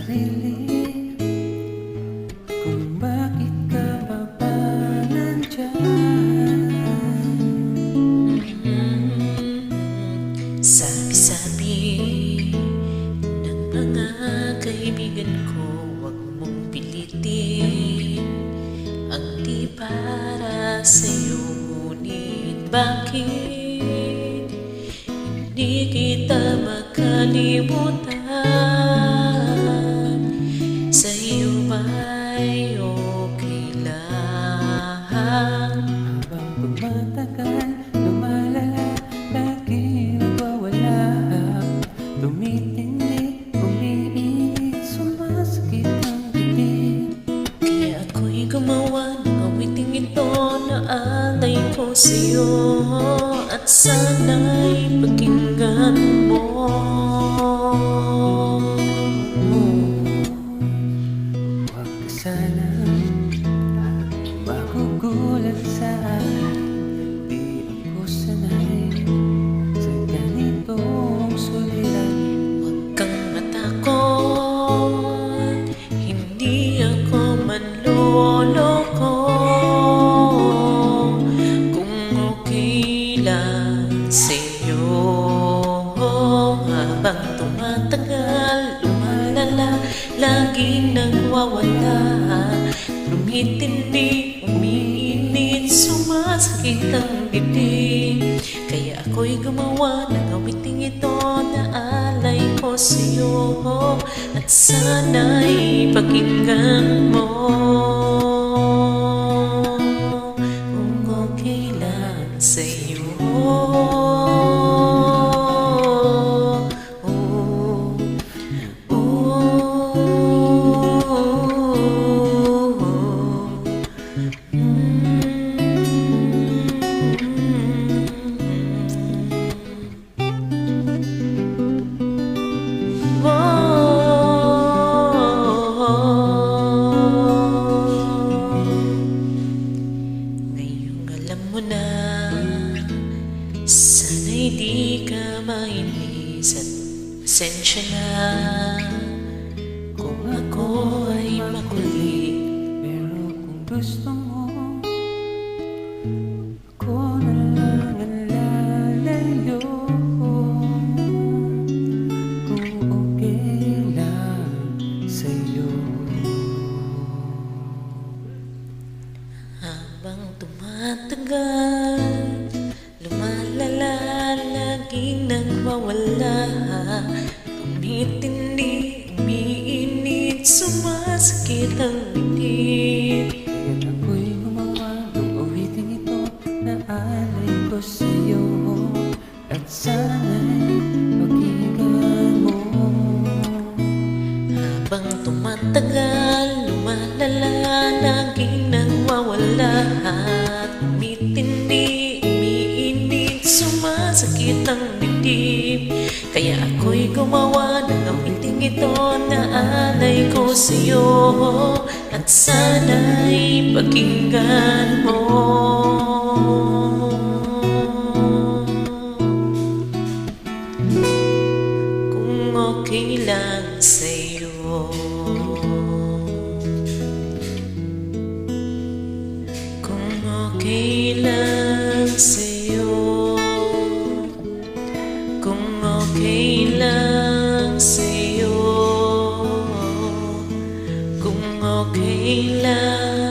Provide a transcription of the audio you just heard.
sarili kung bakit ka pa ba nandyan. Sabi-sabi ng mga kaibigan ko, huwag mong pilitin ang di para sa'yo. Ngunit bakit hindi kita makalimutan? Sa'yo ba'y okay lang? Habang tumatagal, lumalala, lagi nagwawala, tumitindi, umiinit, sumasakit ang dibdib. Kaya ako'y gumawa ng awiting ito na alay ko sa'yo, at sana'y pakinggan mo. Huwag ka sanang magugulat sa akin, di ako sanay sa ganitong suliran. Huwag kang matakot, hindi ako manloloko. Kung okay lang sa'yo, habang tumatagal, lumalala, laging nagwawala, tumitindi, umiinit, sumasakit ang dibdib. Kaya ako'y gumawa ng awiting ito na alay ko sa'yo, at sana'y pakinggan mo. Kung okay lang sa'yo. Ngayong alam mo na, sana'y di ka mainis at pasensya na kung ako ay makulit. Pero kung gusto mo, ako na lang ang lalayo. Kung okay lang sa'yo. Habang tumatagal, lumalala, laging nagwawala, tumitindi, umiinit, sumasakit ang dibdib. Kaya't ako'y gumawa ng awiting ito na alay ko sa'yo, at sana'y pakinggan mo. Habang tumatagal, lumalala, laging nagwawala, tumitindi, umiinit, sumasakit ang dibdib. Kaya ako'y gumawa ng awiting ito na alay ko sa'yo, at sana'y pakinggan mo. Kung okay lang sa'yo. Kung okay lang sa'yo. Kung okay lang sa'yo. Kung okay lang